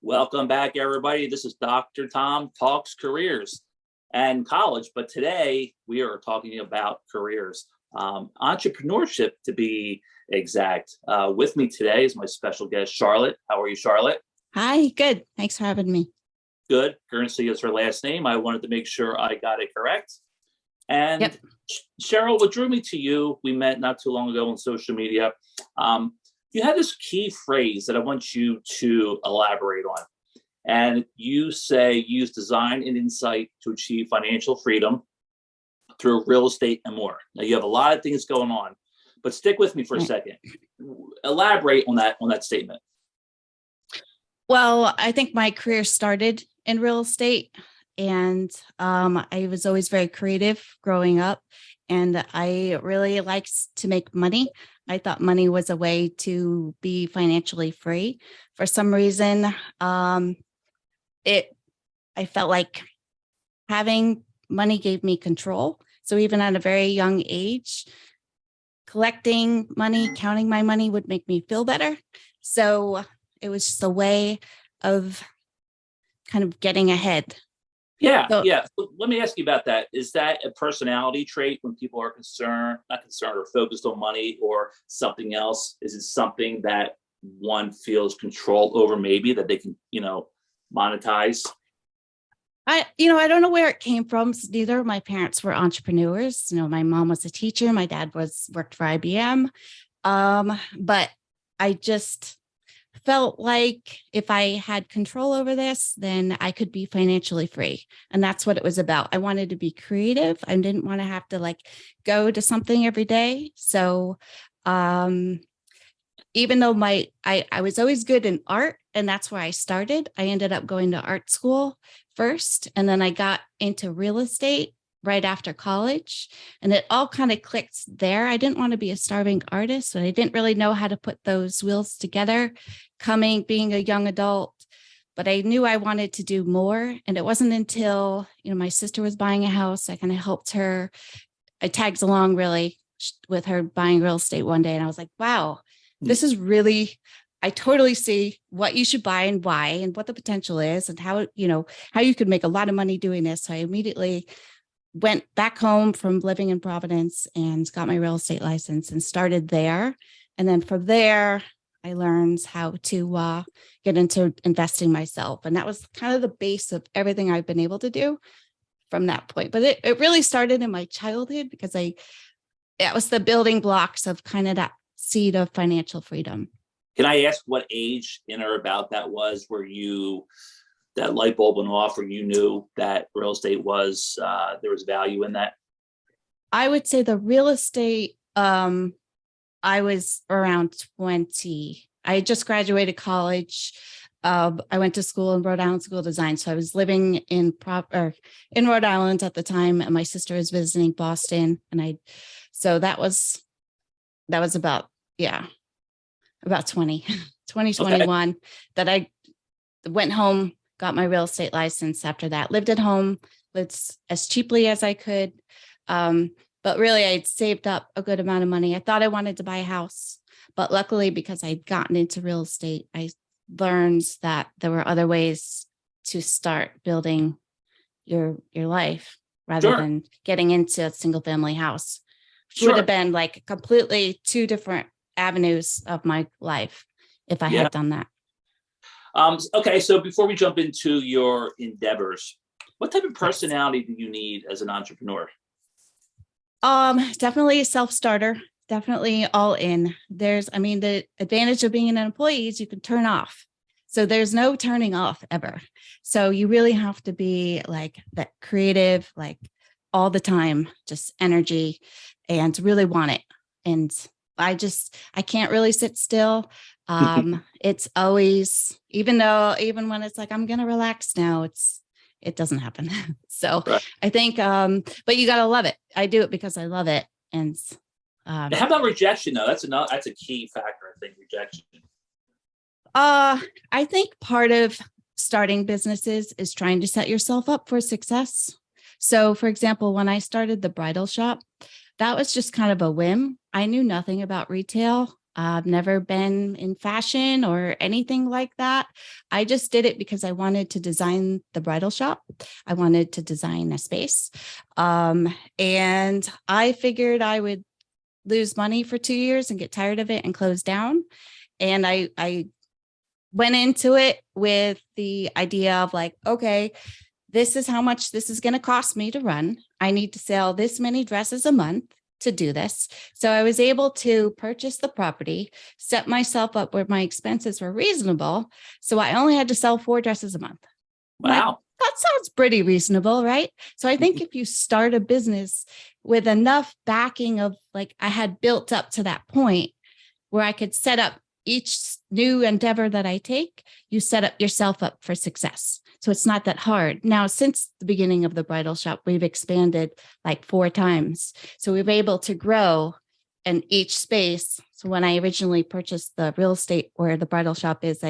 Welcome back, everybody. This is Dr. Tom Talks Careers and College, but today we are talking about careers, entrepreneurship to be exact. With me today is my special guest, Charlotte. How are you, Charlotte? Hi, good. Thanks for having me. Good. Guernsey is her last name. I wanted to make sure I got it correct. And Yep. Cheryl, what drew me to you, we met not too long ago on social media. You had this key phrase that I want you to elaborate on. And you say use design and insight to achieve financial freedom through real estate and more. Now you have a lot of things going on, but stick with me for a second. Elaborate on that statement. Well, I think my career started in real estate, and I was always very creative growing up, and I really liked to make money. I thought money was a way to be financially free. For some reason, I felt like having money gave me control. So even at a very young age, collecting money, counting my money would make me feel better. So it was just a way of kind of getting ahead. Yeah. So, Let me ask you about that. Is that a personality trait when people are not concerned or focused on money or something else? Is it something that one feels control over, maybe that they can, monetize? I don't know where it came from. Neither of my parents were entrepreneurs. My mom was a teacher. My dad worked for IBM. But I just felt like if I had control over this, then I could be financially free. And that's what it was about. I wanted to be creative. I didn't want to have to go to something every day. So even though I was always good in art, and that's where I started, I ended up going to art school first. And then I got into real estate right after college, and it all kind of clicked there. I didn't want to be a starving artist, and I didn't really know how to put those wheels together being a young adult, but I knew I wanted to do more. And it wasn't until, my sister was buying a house, I kind of helped her. I tagged along really with her buying real estate one day. And I was like, wow, this is really, I totally see what you should buy and why, and what the potential is, and how you could make a lot of money doing this. So I immediately went back home from living in Providence and got my real estate license and started there. And then from there, I learned how to get into investing myself. And that was kind of the base of everything I've been able to do from that point. But it really started in my childhood, because it was the building blocks of kind of that seed of financial freedom. Can I ask what age in or about that was where that light bulb went off, or you knew that real estate was, there was value in that? I would say the real estate, I was around 20. I had just graduated college. I went to school in Rhode Island School of Design. So I was living in Rhode Island at the time, and my sister was visiting Boston. So that was about 2021 that I went home, got my real estate license. After that, lived at home, lived as cheaply as I could. But really, I'd saved up a good amount of money. I thought I wanted to buy a house, but luckily, because I'd gotten into real estate, I learned that there were other ways to start building your life rather than getting into a single family house, which would have been completely two different avenues of my life if I had done that. Okay, so before we jump into your endeavors, what type of personality do you need as an entrepreneur? Definitely a self-starter, definitely all in. The advantage of being an employee is you can turn off. So there's no turning off ever. So you really have to be that creative, all the time, just energy, and really want it. And I can't really sit still. It's always, even when it's I'm going to relax now, it doesn't happen. So right. I think, but you got to love it. I do it because I love it. And how about rejection though? That's a key factor, I think, rejection. I think part of starting businesses is trying to set yourself up for success. So for example, when I started the bridal shop, that was just kind of a whim. I knew nothing about retail. I've never been in fashion or anything like that. I just did it because I wanted to design the bridal shop. I wanted to design a space. And I figured I would lose money for 2 years and get tired of it and close down. And I went into it with the idea of like, okay, this is how much this is going to cost me to run. I need to sell this many dresses a month to do this. So I was able to purchase the property, set myself up where my expenses were reasonable. So I only had to sell 4 dresses a month. Like, Wow. that sounds pretty reasonable, right? So I think if you start a business with enough backing of like I had built up to that point where I could set up each new endeavor that I take, you set up yourself up for success. So it's not that hard. Now, since the beginning of the bridal shop, we've expanded like 4 times. So we've been able to grow in each space. So when I originally purchased the real estate where the bridal shop is,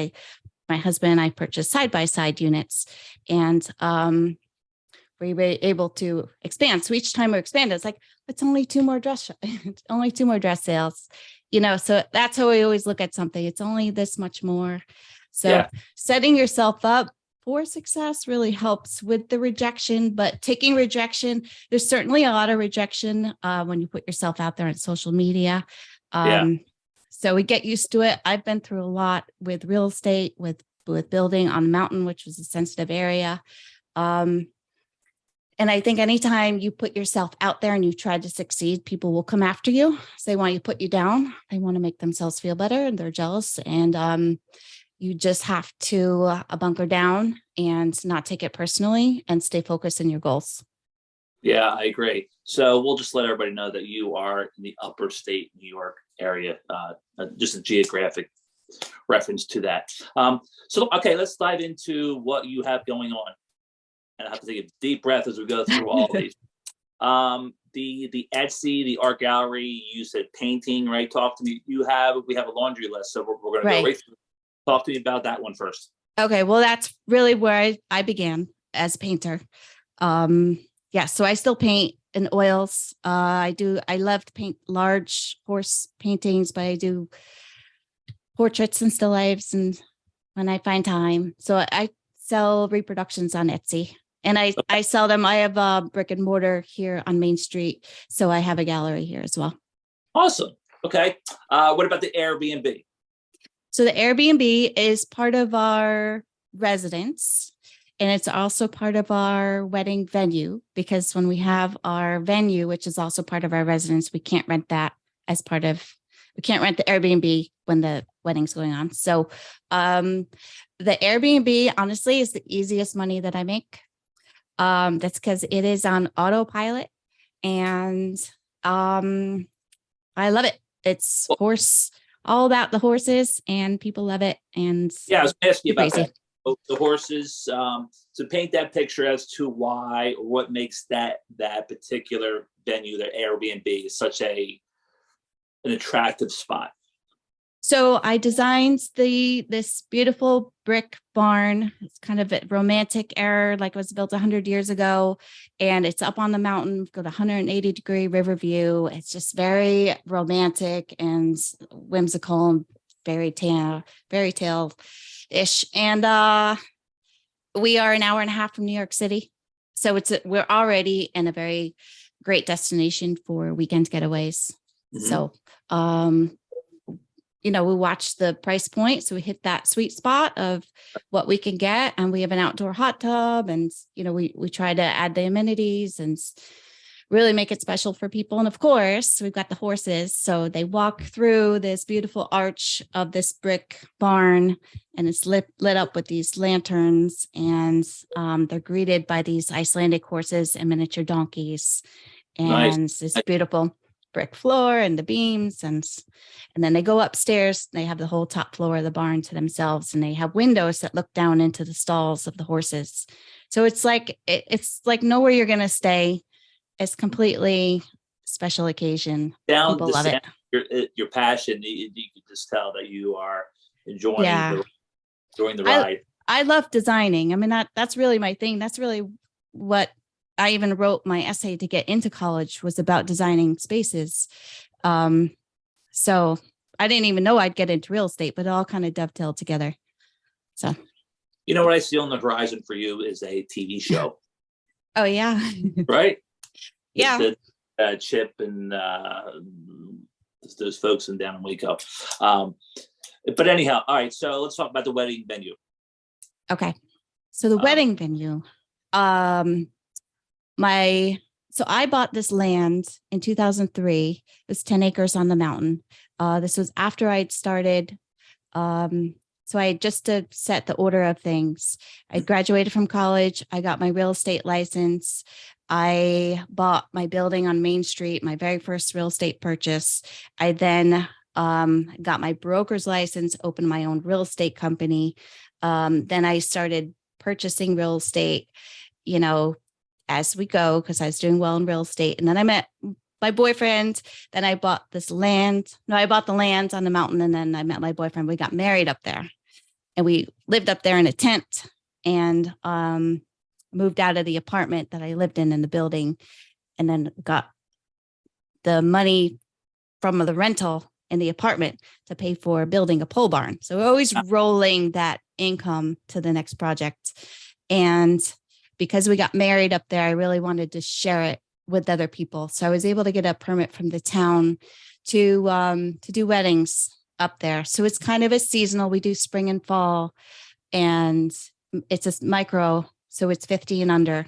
my husband and I purchased side-by-side units, and we were able to expand. So each time we expand, it's like, it's only 2 more only 2 more dress sales, so that's how we always look at something. It's only this much more. So setting yourself up for success really helps with the rejection, but taking rejection, there's certainly a lot of rejection when you put yourself out there on social media. So we get used to it. I've been through a lot with real estate, with building on the mountain, which was a sensitive area. And I think anytime you put yourself out there and you try to succeed, people will come after you. So they want to put you down. They want to make themselves feel better and they're jealous. And you just have to bunker down and not take it personally and stay focused on your goals. Yeah, I agree. So we'll just let everybody know that you are in the upper state New York area, just a geographic reference to that. Okay, let's dive into what you have going on. And I have to take a deep breath as we go through all of these. The Etsy, the art gallery, you said painting, right? Talk to me. We have a laundry list, so we're going to go right through. Talk to me about that one first. Okay, well, that's really where I began as a painter. So I still paint in oils. I love to paint large horse paintings, but I do portraits and still lifes and when I find time. So I sell reproductions on Etsy. And I sell them. I have a brick and mortar here on Main Street. So I have a gallery here as well. Awesome. Okay. What about the Airbnb? So the Airbnb is part of our residence. And it's also part of our wedding venue, because when we have our venue, which is also part of our residence, we can't rent that we can't rent the Airbnb when the wedding's going on. So the Airbnb, honestly, is the easiest money that I make. That's because it is on autopilot, and I love it. It's all about the horses, and people love it. And I was asking you about that. The horses. So paint that picture as to why or what makes that particular venue, the Airbnb, such an attractive spot. So I designed this beautiful brick barn. It's kind of a romantic era, like it was built 100 years ago, and it's up on the mountain, got a 180-degree river view. It's just very romantic and whimsical and fairy tale-ish. And we are an hour and a half from New York City, so we're already in a very great destination for weekend getaways. Mm-hmm. So we watch the price point. So we hit that sweet spot of what we can get. And we have an outdoor hot tub, and, we try to add the amenities and really make it special for people. And of course, we've got the horses. So they walk through this beautiful arch of this brick barn, and it's lit up with these lanterns, and they're greeted by these Icelandic horses and miniature donkeys. And This beautiful brick floor and the beams, and then they go upstairs. They have the whole top floor of the barn to themselves, and they have windows that look down into the stalls of the horses. So it's like nowhere you're going to stay. It's completely special occasion. People love it. Your passion. You can just tell that you are enjoying the ride. I love designing. I mean, that's really my thing. That's really what I even wrote my essay to get into college, was about designing spaces. So I didn't even know I'd get into real estate, but it all kind of dovetailed together. So, You know what I see on the horizon for you is a TV show, oh yeah. right? Yeah. Chip and those folks in down in Waco. But anyhow, all right. So let's talk about the wedding venue. Okay. So the wedding venue, so I bought this land in 2003. It was 10 acres on the mountain. This was after I'd started. So I just to set the order of things. I graduated from college. I got my real estate license. I bought my building on Main Street, my very first real estate purchase. I then got my broker's license, opened my own real estate company. Then I started purchasing real estate, as we go, because I was doing well in real estate. And then I met my boyfriend. Then I bought this land. No, I bought the land on the mountain. And then I met my boyfriend. We got married up there. And we lived up there in a tent and moved out of the apartment that I lived in the building, and then got the money from the rental in the apartment to pay for building a pole barn. So we're always rolling that income to the next project. And because we got married up there, I really wanted to share it with other people. So I was able to get a permit from the town to do weddings up there. So it's kind of a seasonal. We do spring and fall, and it's a micro, so it's 50 and under.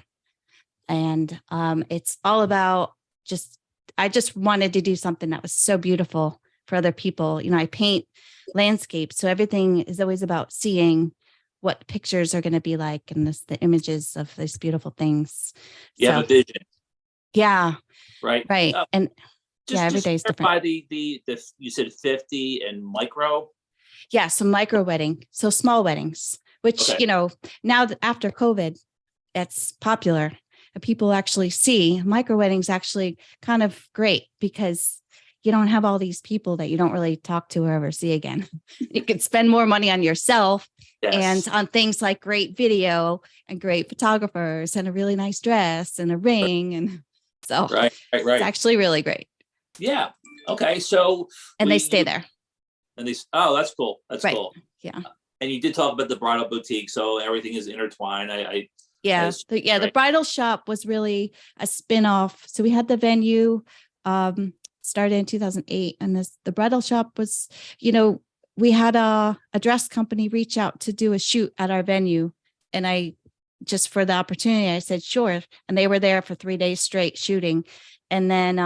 And it's all about I just wanted to do something that was so beautiful for other people. I paint landscapes, so everything is always about seeing what pictures are going to be like, and the images of these beautiful things. You have a vision. Yeah. Right. And every day is different. By the you said 50 and micro. Yeah. So micro wedding. So small weddings, which, Okay. Now that after COVID, it's popular. People actually see micro weddings actually kind of great, because you don't have all these people that you don't really talk to or ever see again. You can spend more money on yourself. Yes. And on things like great video and great photographers and a really nice dress and a ring. And so right. It's actually really great. Yeah. Okay. So they stay there. And that's cool. That's right. Cool. Yeah. And you did talk about the bradle boutique, so everything is intertwined. The bridal shop was really a spin-off. So we had the venue started in 2008, and the bridal shop was, we had a dress company reach out to do a shoot at our venue, and I just for the opportunity, I said sure, and they were there for 3 days straight shooting. And then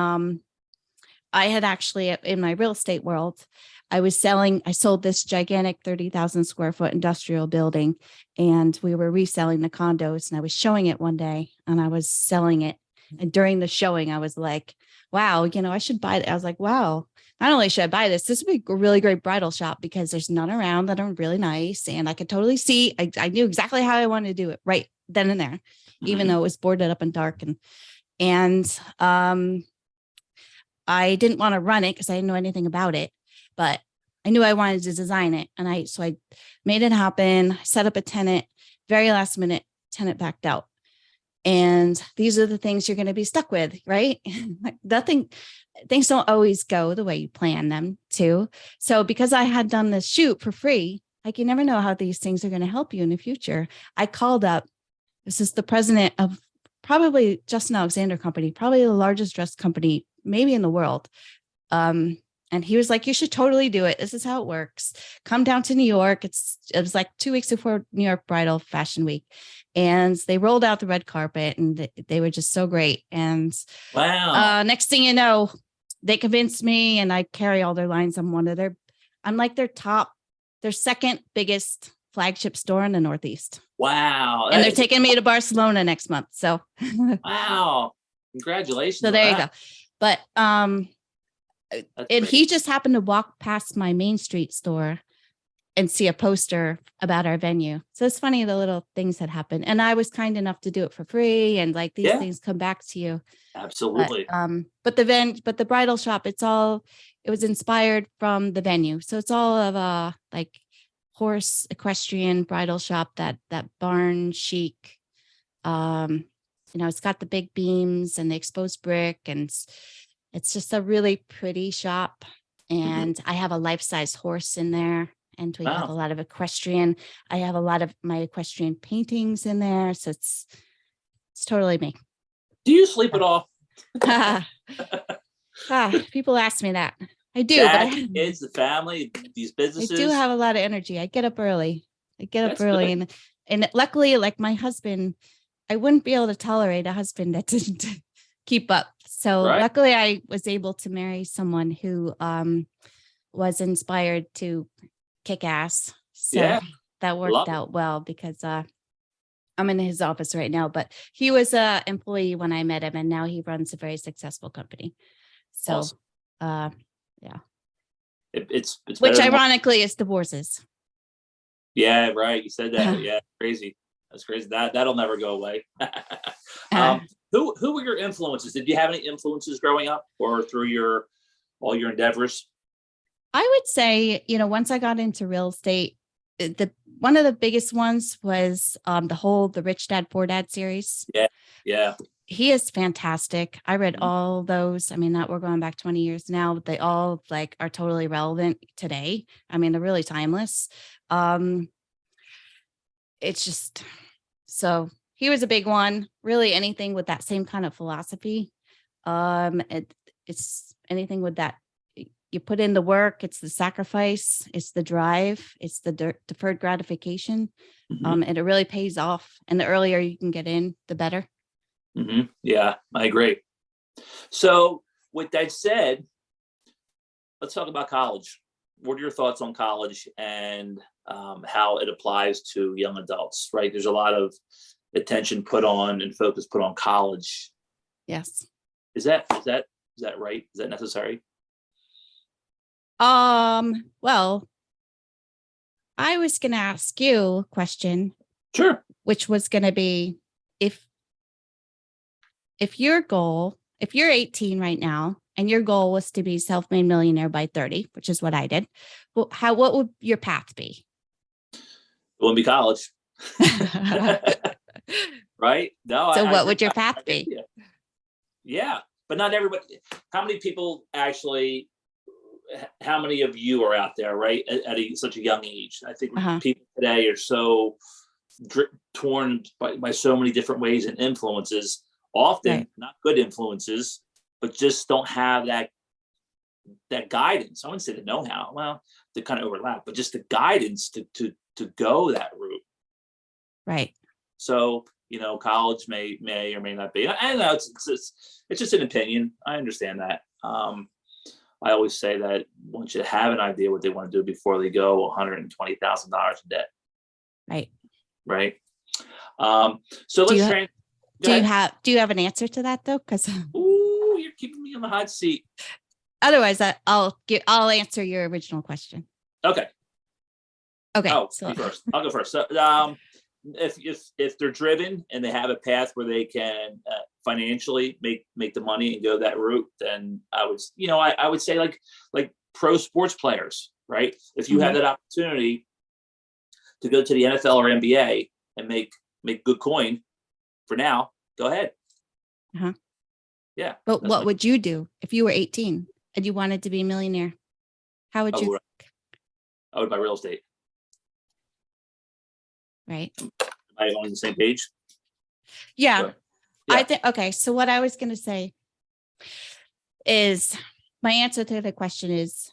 I had actually, in my real estate world, I sold this gigantic 30,000 square foot industrial building, and we were reselling the condos, and I was showing it one day and I was selling it. And during the showing, I was like, wow, I should buy it. I was like, wow, not only should I buy this would be a really great bridal shop, because there's none around that are really nice. And I could totally see, I knew exactly how I wanted to do it right then and there, even though it was boarded up and dark. And I didn't want to run it because I didn't know anything about it, but I knew I wanted to design it. And so I made it happen, set up a tenant, very last minute, tenant backed out. And these are the things you're going to be stuck with, right? Things don't always go the way you plan them to. So because I had done this shoot for free, you never know how these things are going to help you in the future. I called up, this is the president of probably Justin Alexander Company, probably the largest dress company, maybe in the world. And he was like, you should totally do it. This is how it works. Come down to New York. It was like 2 weeks before New York Bridal Fashion Week. And they rolled out the red carpet, and they were just so great. And wow. Next thing you know, they convinced me, and I carry all their lines. I'm like their second biggest flagship store in the Northeast. Wow. And they're taking me to Barcelona next month. So wow. Congratulations. So there you go. But he just happened to walk past my Main Street store and see a poster about our venue. So it's funny, the little things that happen. And I was kind enough to do it for free, and these things come back to you. Absolutely. But the bridal shop, it was inspired from the venue. So it's all of a horse equestrian bridal shop, that barn chic. It's got the big beams and the exposed brick, and it's just a really pretty shop. and I have a life-size horse in there, and we have a Wow. lot of equestrian. I have a lot of my equestrian paintings in there, so it's totally me. Do you sleep at all? People ask me that. I do, but Dad, kids, the family, these I do businesses. have a lot of energy. I get up early. That's good. And luckily, like my husband, I wouldn't be able to tolerate a husband that didn't keep up. So Right? luckily I was able to marry someone who was inspired to kick ass. So Yeah. that worked Love it. out well because I'm in his office right now, but he was a employee when I met him, and now he runs a very successful company. So Awesome. yeah. It's Which better than ironically is divorces. yeah, right. You said that. Yeah, crazy. That's crazy. That'll never go away. Uh, Who were your influences? Did you have any influences growing up or through your all your endeavors? I would say, once I got into real estate, the one of the biggest ones was the Rich Dad Poor Dad series. Yeah, yeah. He is fantastic. I read Mhm. all those. I mean, that we're going back 20 years now, but they all are totally relevant today. I mean, they're really timeless. Um, it's just so he was a big one. Really, anything with that same kind of philosophy. It's anything with that. You put in the work, it's the sacrifice, it's the drive, it's the deferred gratification. Mhm. And it really pays off. And the earlier you can get in, the better. Yeah, I agree. So, with that said, let's talk about college. What are your thoughts on college and how it applies to young adults? Right, there's a lot of attention put on and focus put on college. Yes. Is that right? Is that necessary? Well, I was gonna ask you a question, Sure. which was gonna be if if you're 18 right now and your goal was to be self-made millionaire by 30, which is what I did, well, what would your path be? It wouldn't be college, right? No, So I what agree. would your I path get be? you. Yeah, but not everybody. How many people actually? How many of you are out there, right, at such a young age? I think Uh-huh. people today are so torn by so many different ways and influences. Often Right. not good influences, but just don't have that guidance. I wouldn't say the know-how. Well, they kind of overlap, but just the guidance to go that route. Right. So college may or may not be. I don't know. It's just an opinion. I understand that. I always say that once you have an idea what they want to do before they go $120,000 in debt, Right. right? So Do let's you train. Go ahead. do you have an answer to that though? Because Ooh, you're keeping me on the hot seat. otherwise I'll answer your original question. Okay. Okay. Oh, So you first. I'll go first. So, if they're driven and they have a path where they can financially make the money and go that route, then I would say like pro sports players, right? If you have mhm. that opportunity to go to the NFL or NBA and make good coin for now, go ahead. Uh-huh. Yeah, But that's what my. would you do if you were 18 and you wanted to be a millionaire? How would I you would, I would buy real estate. right? Am I on the same page? Yeah. Sure. I Yeah. think okay. So what I was gonna say is my answer to the question is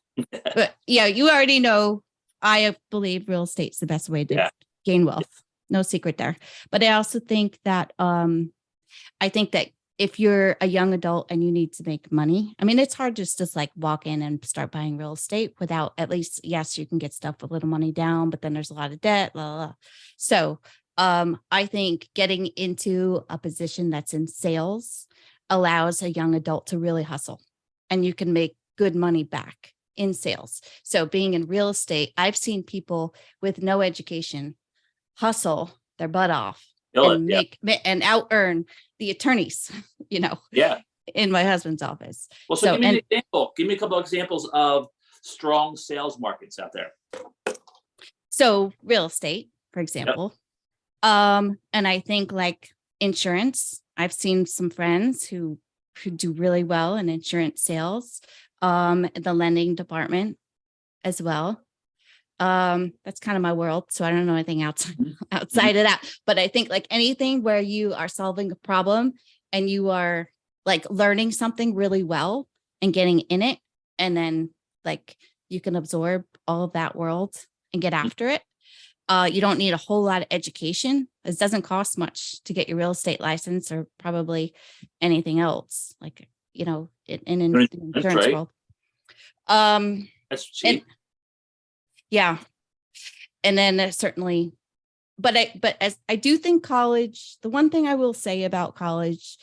but yeah, you already know I believe real estate's the best way to Yeah. gain wealth. No secret there. But I also think that I think that if you're a young adult and you need to make money, I mean, it's hard just to like walk in and start buying real estate without at least, yes, you can get stuff with little money down, but then there's a lot of debt. Blah, blah, blah. So I think getting into a position that's in sales allows a young adult to really hustle and you can make good money back in sales. So being in real estate, I've seen people with no education hustle their butt off Kill it. and Yeah. and out earn the attorneys, you know, Yeah. in my husband's office. Well, so So, give me an and example. Give me a couple of examples of strong sales markets out there. so real estate, for Yep. example. And I think like insurance, I've seen some friends who do really well in insurance sales. the lending department as well. That's kind of my world. So I don't know anything outside of that. But I think like anything where you are solving a problem and you are like learning something really well and getting in it, and then like you can absorb all of that world and get after it. You don't need a whole lot of education. It doesn't cost much to get your real estate license or probably anything else, like, you know, in an That's insurance right. world. That's And cheap. yeah. And then certainly, but as I do think college, the one thing I will say about college,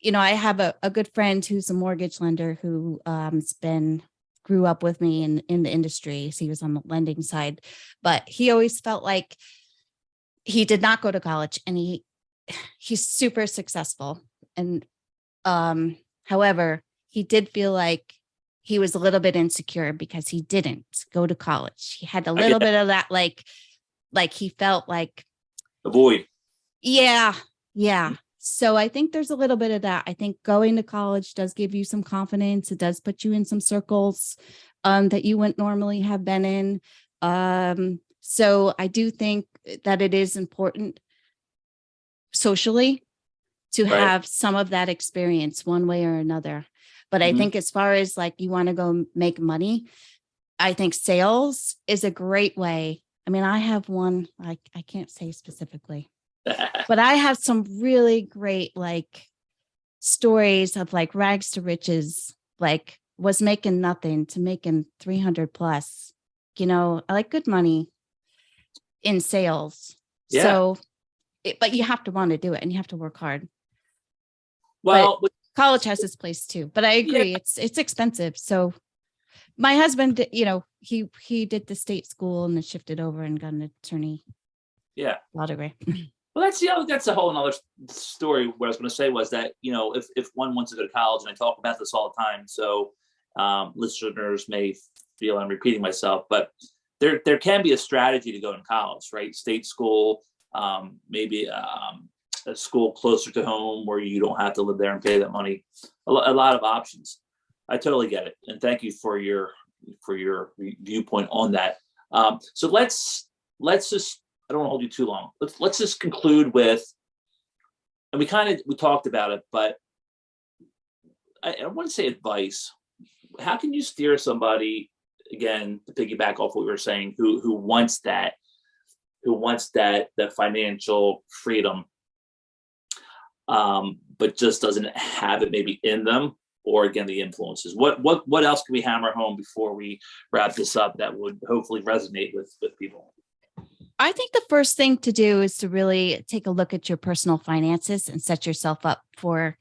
you know, I have a good friend who's a mortgage lender who grew up with me in the industry. So he was on the lending side, but he always felt like he did not go to college, and he's super successful. And however, he did feel like he was a little bit insecure because he didn't go to college. He had a I get little that. bit of that, like he felt like, Avoid. yeah, yeah. So I think there's a little bit of that. I think going to college does give you some confidence. It does put you in some circles that you wouldn't normally have been in. So I do think that it is important socially to Right. have some of that experience one way or another. But I Mhm. think as far as like you want to go make money, I think sales is a great way. I mean, I have one, like I can't say specifically, but I have some really great like stories of like rags to riches, like was making nothing to making 300 plus, you know, I like good money in sales. Yeah. So, but you have to want to do it and you have to work hard. But Well, college has its place too. But I yeah, agree, it's expensive. So my husband, you know, he did the state school and then shifted over and got an attorney yeah. law degree. Well, that's a whole another story. What I was going to say was that, you know, if one wants to go to college, and I talk about this all the time, so listeners may feel I'm repeating myself, but there can be a strategy to go in college, right? State school, maybe a school closer to home where you don't have to live there and pay that money. A lot of options. I totally get it, and thank you for your viewpoint on that. So let's just, I don't want to hold you too long. Let's just conclude with, and we talked about it, but I want to say advice. How can you steer somebody, again, to piggyback off what we were saying, who wants that financial freedom, but just doesn't have it maybe in them, or again the influences. What else can we hammer home before we wrap this up that would hopefully resonate with people? I think the first thing to do is to really take a look at your personal finances and set yourself up for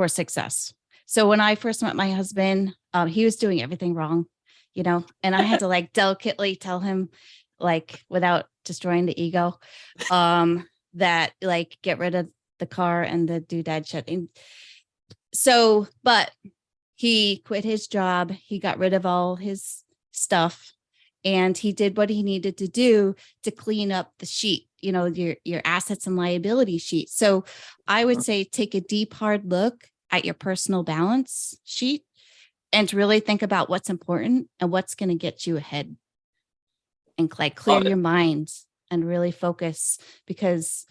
success. So when I first met my husband, he was doing everything wrong, you know, and I had to like delicately tell him, like without destroying the ego, that like get rid of the car and the doodad shit. And so, but he quit his job. He got rid of all his stuff, and he did what he needed to do to clean up the sheet, you know, your assets and liability sheet. So I would say take a deep, hard look at your personal balance sheet and to really think about what's important and what's going to get you ahead, and like clear Love it. your mind and really focus, because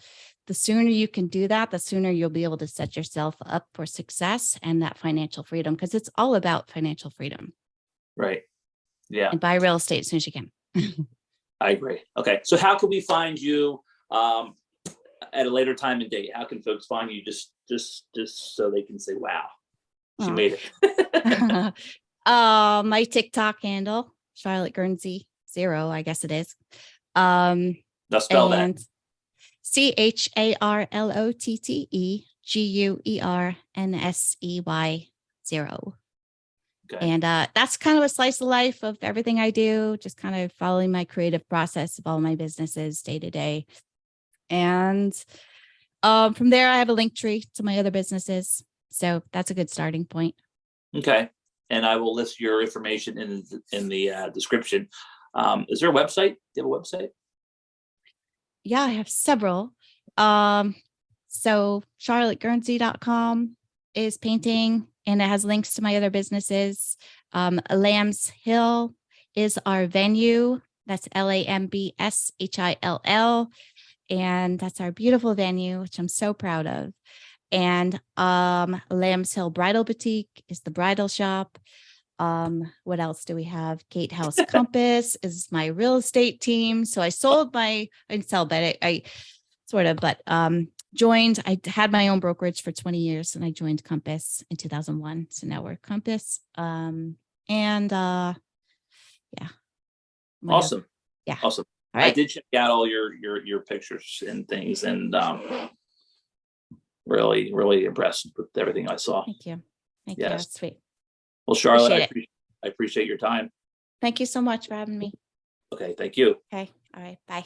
the sooner you can do that, the sooner you'll be able to set yourself up for success and that financial freedom, because it's all about financial freedom. Right. Yeah. And buy real estate as soon as you can. I agree. Okay. So how can we find you at a later time and date? How can folks find you, just so they can say, wow, she Oh. made it? My TikTok handle, Charlotte Guernsey 0, I guess it is. Now spell that. And CharlotteGuernsey 0. Okay. And that's kind of a slice of life of everything I do, just kind of following my creative process of all my businesses day to day. And from there, I have a link tree to my other businesses. So that's a good starting point. Okay. And I will list your information in the description. Is there a website? Do you have a website? Yeah, I have several. So charlotteguernsey.com. is painting, and it has links to my other businesses. Lambs Hill is our venue. That's LAMBSHILL. And that's our beautiful venue, which I'm so proud of. And Lambs Hill Bridal Boutique is the bridal shop. What else do we have? Gatehouse Compass is my real estate team. So I sold I didn't sell, but I sort of, but joined. I had my own brokerage for 20 years, and I joined Compass in 2001. So now we're Compass. Yeah. Awesome. Yeah. Awesome. All right. I did check out all your pictures and things, and really, really impressed with everything I saw. Thank you. Thank Yes. you. That's sweet. Well, Charlotte, Appreciate I appreciate your time. Thank you so much for having me. Okay. Thank you. Okay. All right. Bye.